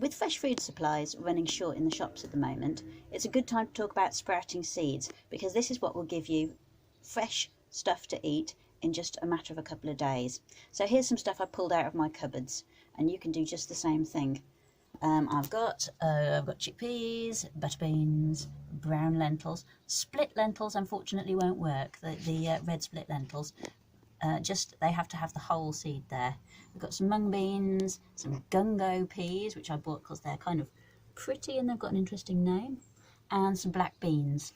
With fresh food supplies running short in the shops at the moment, it's a good time to talk about sprouting seeds, because this is what will give you fresh stuff to eat in just a matter of a couple of days. So here's some stuff I pulled out of my cupboards, and you can do just the same thing. I've got chickpeas, butter beans, brown lentils. Split lentils unfortunately won't work, the red split lentils. They have to have the whole seed there. We've got some mung beans, some gungo peas, which I bought because they're kind of pretty and they've got an interesting name, and some black beans.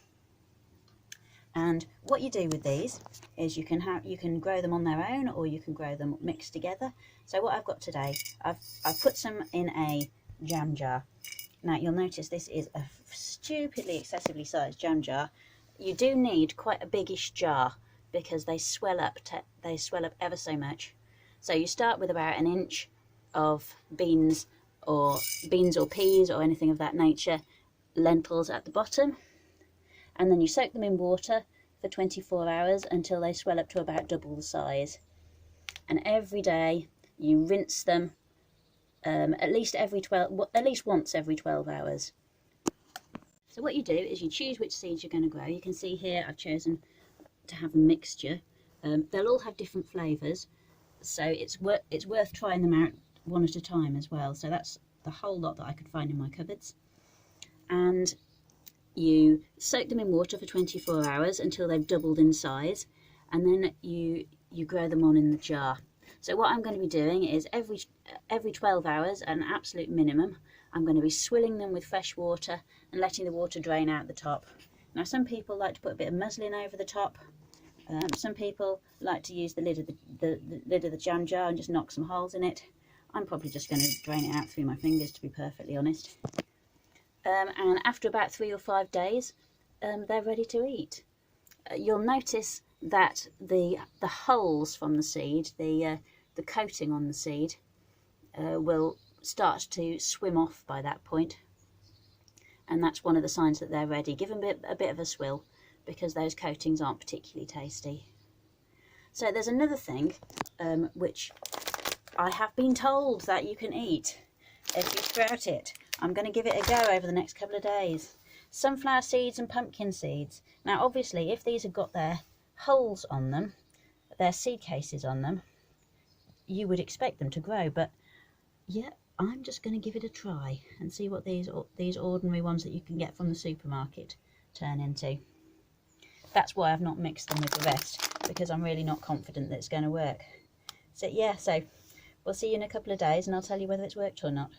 And what you do with these is you can grow them on their own, or you can grow them mixed together. So what I've got today, I've put some in a jam jar. Now you'll notice this is a stupidly excessively sized jam jar. You do need quite a biggish jar because they swell up ever so much. So you start with about an inch of beans or peas or anything of that nature, lentils at the bottom, and then you soak them in water for 24 hours until they swell up to about double the size. And every day you rinse them at least once every 12 hours. So what you do is you choose which seeds you're going to grow. You can see here I've chosen to have a mixture. They'll all have different flavours, so it's worth trying them out one at a time as well. So that's the whole lot that I could find in my cupboards. And you soak them in water for 24 hours until they've doubled in size, and then you grow them on in the jar. So what I'm going to be doing is every 12 hours, an absolute minimum, I'm going to be swilling them with fresh water and letting the water drain out the top. Now some people like to put a bit of muslin over the top. Some people like to use the lid of the jam jar and just knock some holes in it. I'm probably just going to drain it out through my fingers, to be perfectly honest. And after about 3 or 5 days, they're ready to eat. You'll notice that the hulls from the seed, the coating on the seed, will start to swim off by that point, and that's one of the signs that they're ready. Give them a bit of a swill, because those coatings aren't particularly tasty. So there's another thing which I have been told that you can eat if you sprout it. I'm going to give it a go over the next couple of days. Sunflower seeds and pumpkin seeds. Now obviously if these have got their holes on them, their seed cases on them, you would expect them to grow, but yeah, I'm just going to give it a try and see what these ordinary ones that you can get from the supermarket turn into. That's why I've not mixed them with the rest, because I'm really not confident that it's going to work. So yeah, so we'll see you in a couple of days and I'll tell you whether it's worked or not.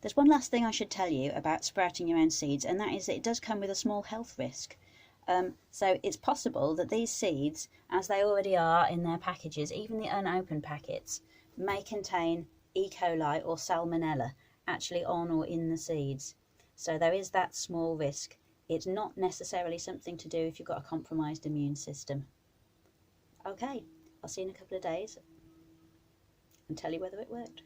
There's one last thing I should tell you about sprouting your own seeds, and that is that it does come with a small health risk. So it's possible that these seeds, as they already are in their packages, even the unopened packets, may contain E. coli or salmonella actually on or in the seeds. So there is that small risk. It's not necessarily something to do if you've got a compromised immune system. Okay, I'll see you in a couple of days and tell you whether it worked.